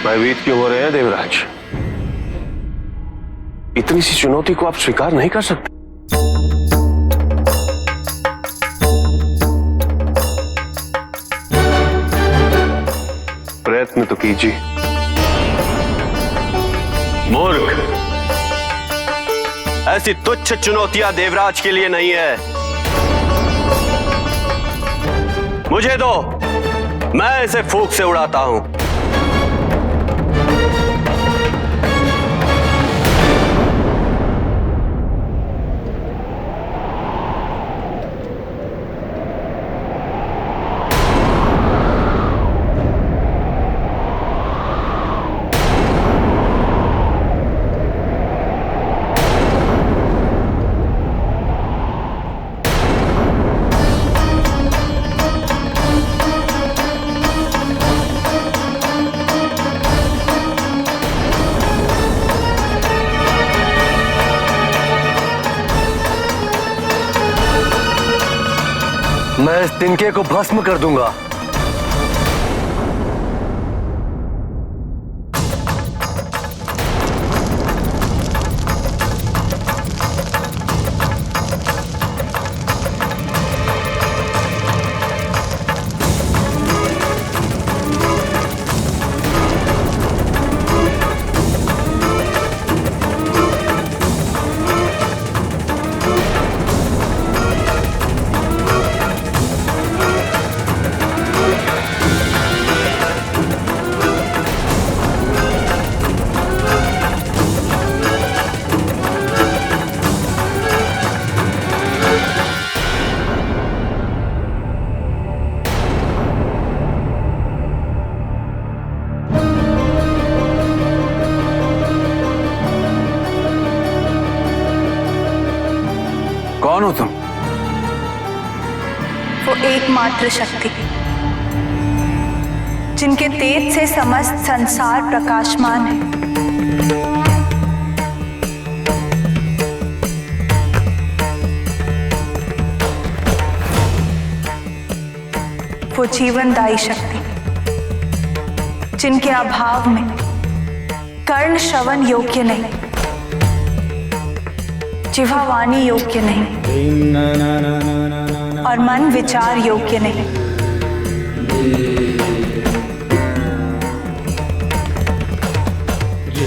भयभीत क्यों हो रहे हैं देवराज? इतनी सी चुनौती को आप स्वीकार नहीं कर सकते? प्रयत्न तो कीजिए। मूर्ख, ऐसी तुच्छ चुनौतियां देवराज के लिए नहीं है। मुझे दो, मैं इसे फूंक से उड़ाता हूं। मैं इस तिनके को भस्म कर दूंगा। कौन हो तुम? वो एकमात्र शक्ति जिनके तेज से समस्त संसार प्रकाशमान है। वो जीवनदायी शक्ति जिनके अभाव में कर्ण श्रवण योग्य नहीं, जिह्वा वाणी योग्य नहीं और मन विचार योग्य नहीं।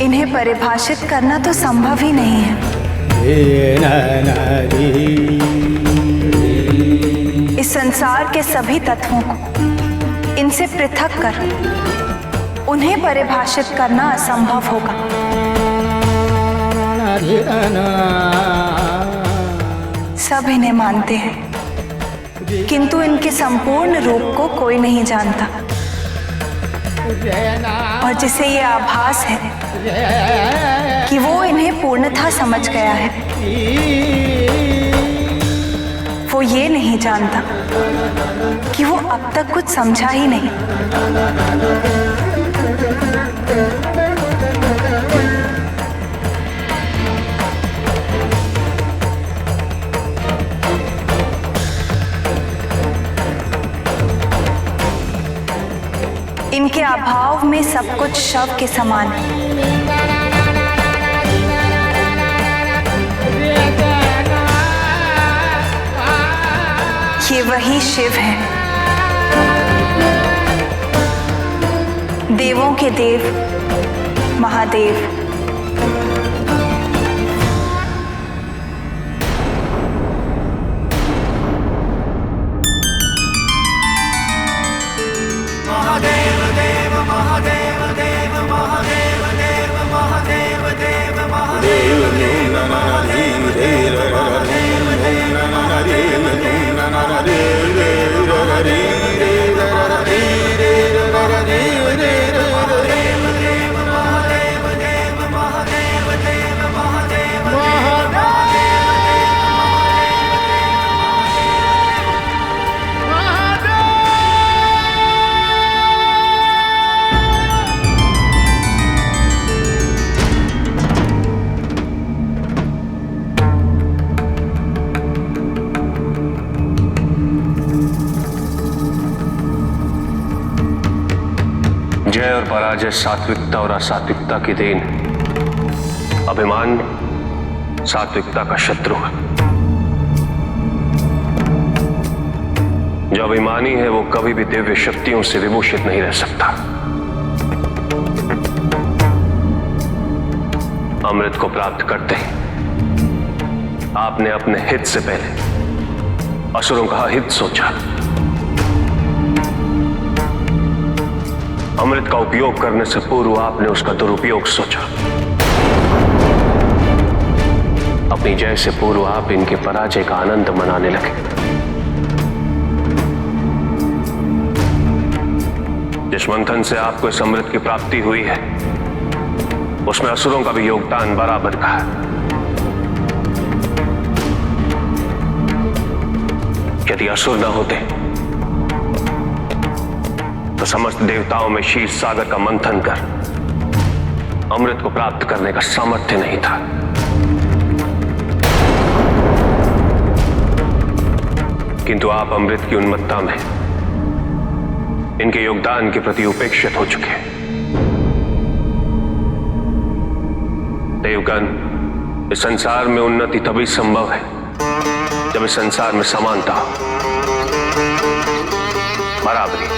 इन्हें परिभाषित करना तो संभव ही नहीं है। इस संसार के सभी तत्वों को इनसे पृथक कर उन्हें परिभाषित करना असंभव होगा। सब इन्हें मानते हैं, किंतु इनके संपूर्ण रूप को कोई नहीं जानता। और जिसे ये आभास है कि वो इन्हें पूर्णतः समझ गया है, वो ये नहीं जानता कि वो अब तक कुछ समझा ही नहीं। इनके अभाव में सब कुछ शव के समान है। ये वही शिव है, देवों के देव महादेव। विजय और पराजय सात्विकता और असात्विकता की देन। अभिमान सात्विकता का शत्रु है। जो अभिमानी है वो कभी भी दिव्य शक्तियों से विभूषित नहीं रह सकता। अमृत को प्राप्त करते ही आपने अपने हित से पहले असुरों का हित सोचा। अमृत का उपयोग करने से पूर्व आपने उसका दुरुपयोग सोचा। अपनी जय से पूर्व आप इनके पराजय का आनंद मनाने लगे। जिस मंथन से आपको इस अमृत की प्राप्ति हुई है उसमें असुरों का भी योगदान बराबर का है। यदि असुर न होते तो समस्त देवताओं में क्षीर सागर का मंथन कर अमृत को प्राप्त करने का सामर्थ्य नहीं था। किंतु आप अमृत की उन्मत्ता में इनके योगदान के प्रति उपेक्षित हो चुके हैं। देवगण, इस संसार में उन्नति तभी संभव है जब इस संसार में समानता हो, बराबरी।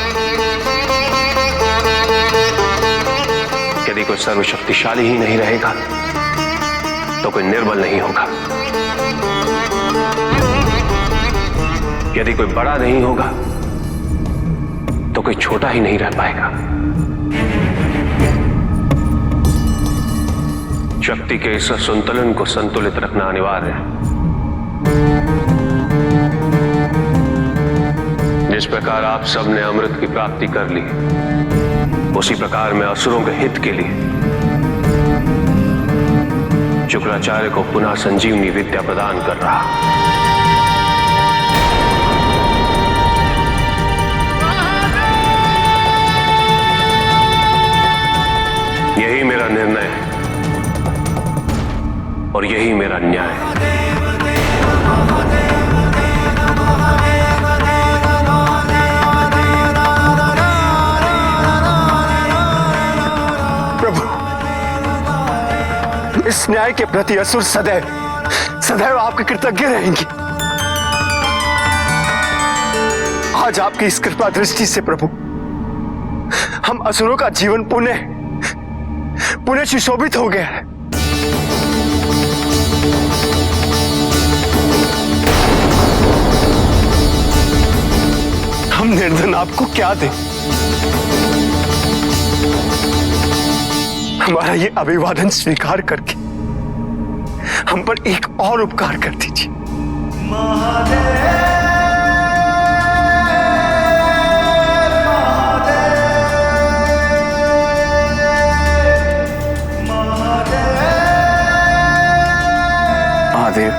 यदि कोई सर्वशक्तिशाली ही नहीं रहेगा तो कोई निर्बल नहीं होगा। यदि कोई बड़ा नहीं होगा तो कोई छोटा ही नहीं रह पाएगा। शक्ति के इस संतुलन को संतुलित रखना अनिवार्य है। जिस प्रकार आप सबने अमृत की प्राप्ति कर ली, उसी प्रकार मैं असुरों के हित के लिए शुक्राचार्य को पुनः संजीवनी विद्या प्रदान कर रहा। यही मेरा निर्णय है और यही मेरा न्याय है। इस न्याय के प्रति असुर सदैव सदैव आपके कृतज्ञ रहेंगे। आज आपकी इस कृपा दृष्टि से प्रभु हम असुरों का जीवन पुनः सुशोभित हो गया है। हम निर्धन आपको क्या दें? हमारा ये अभिवादन स्वीकार करके हम पर एक और उपकार कर दीजिए। महादेव,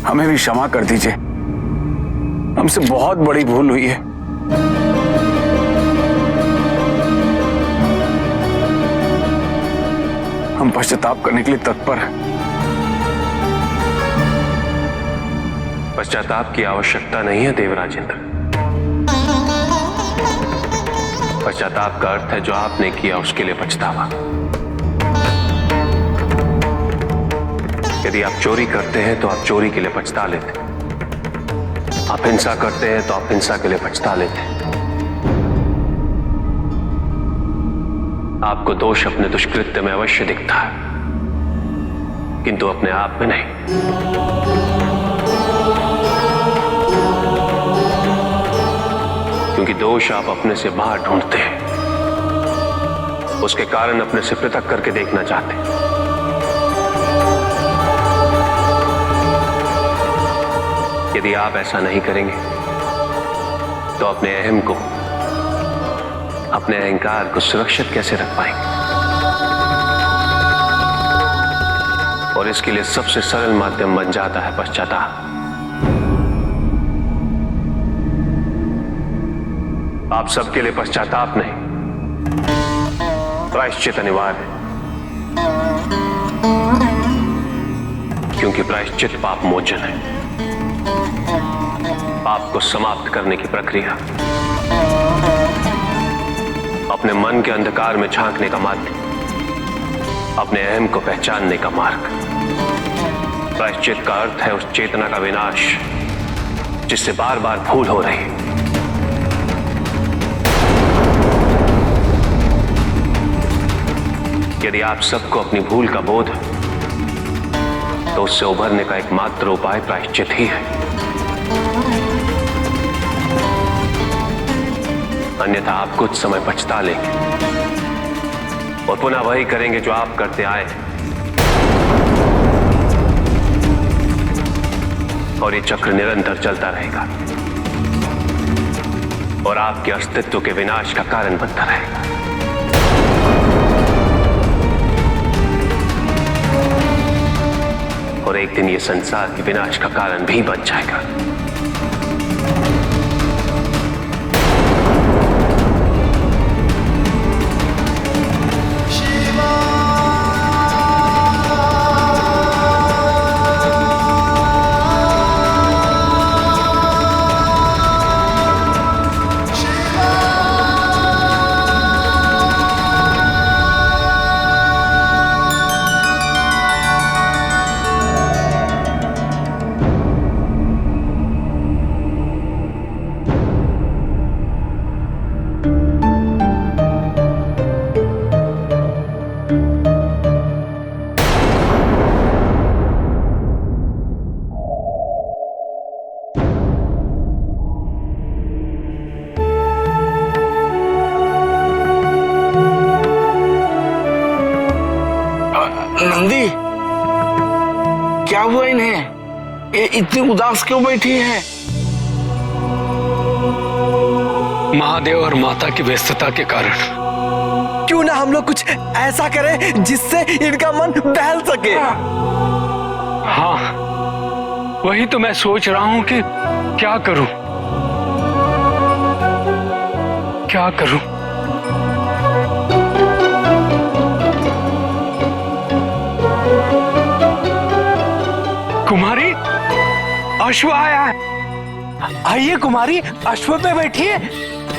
हमें भी क्षमा कर दीजिए। हमसे बहुत बड़ी भूल हुई है। हम पश्चाताप करने के लिए तत्पर हैं। पश्चाताप की आवश्यकता नहीं है देवराजेंद्र। पश्चाताप का अर्थ है जो आपने किया उसके लिए पछतावा। यदि आप चोरी करते हैं तो आप चोरी के लिए पछता लेते। आप हिंसा करते हैं तो आप हिंसा के लिए पछता लेते। आपको दोष अपने दुष्कृत्य में अवश्य दिखता है, किंतु अपने आप में नहीं। क्योंकि दोष आप अपने से बाहर ढूंढते हैं, उसके कारण अपने से पृथक करके देखना चाहते हैं। यदि आप ऐसा नहीं करेंगे तो अपने अहम को, अपने अहंकार को सुरक्षित कैसे रख पाएंगे? और इसके लिए सबसे सरल माध्यम बन जाता है पश्चाताप। आप सबके लिए पश्चाताप नहीं, प्रायश्चित अनिवार्य है। क्योंकि प्रायश्चित पाप मोचन है। पाप को समाप्त करने की प्रक्रिया, अपने मन के अंधकार में झांकने का माध्यम, अपने अहम को पहचानने का मार्ग। प्रायश्चित का अर्थ है उस चेतना का विनाश जिससे बार बार भूल हो रही है। यदि आप सबको अपनी भूल का बोध है तो उससे उभरने का एकमात्र उपाय प्रायश्चित ही है, अन्यथा आप कुछ समय पछता लेंगे और पुनः वही करेंगे जो आप करते आए हैं, और ये चक्र निरंतर चलता रहेगा और आपके अस्तित्व के विनाश का कारण बनता रहेगा। और एक दिन ये संसार के विनाश का कारण भी बन जाएगा। नंदी, क्या हुआ इन्हें? ये इतनी उदास क्यों बैठी है? महादेव और माता की व्यस्तता के कारण। क्यों ना हम लोग कुछ ऐसा करें जिससे इनका मन बहल सके। हाँ, वही तो मैं सोच रहा हूं कि क्या करूं, क्या करूं। कुमारी, अश्व आया है। आइए कुमारी, अश्व पे बैठिए।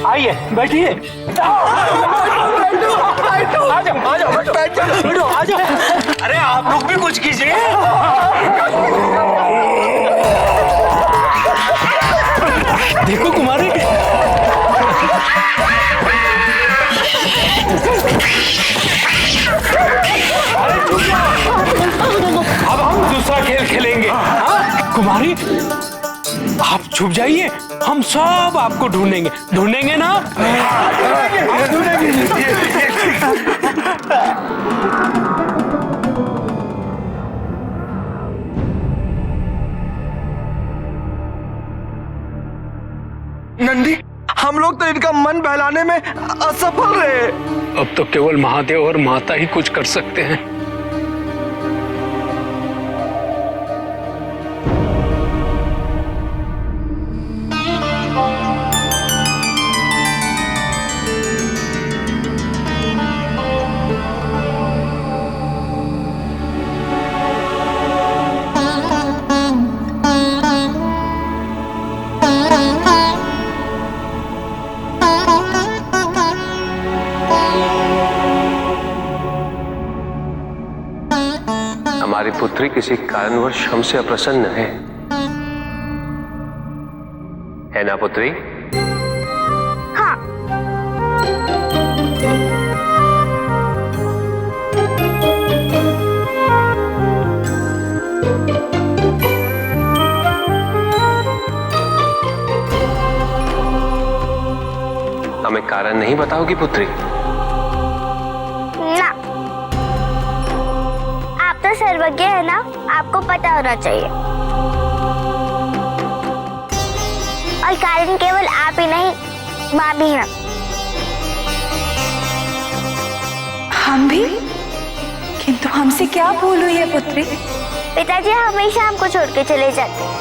आइए बैठिए। अरे आप लोग भी कुछ कीजिए। देखो कुमारी, अब हम दूसरा खेल खेलेंगे। कुमारी, आप छुप जाइए, हम सब आपको ढूंढेंगे। ढूंढेंगे ना? नंदी, हम लोग तो इनका मन बहलाने में असफल रहे। अब तो केवल महादेव और माता ही कुछ कर सकते हैं। हमारी पुत्री किसी कारणवश हमसे अप्रसन्न है ना पुत्री? हाँ। हमें कारण नहीं बताओगी पुत्री? ना, आप तो सर्वज्ञ है ना, आपको पता होना चाहिए। और कारण केवल आप ही नहीं, माँ भी है। हम भी? किंतु हमसे क्या भूल हुई है पुत्री? पिताजी हमेशा हमको छोड़ के चले जाते।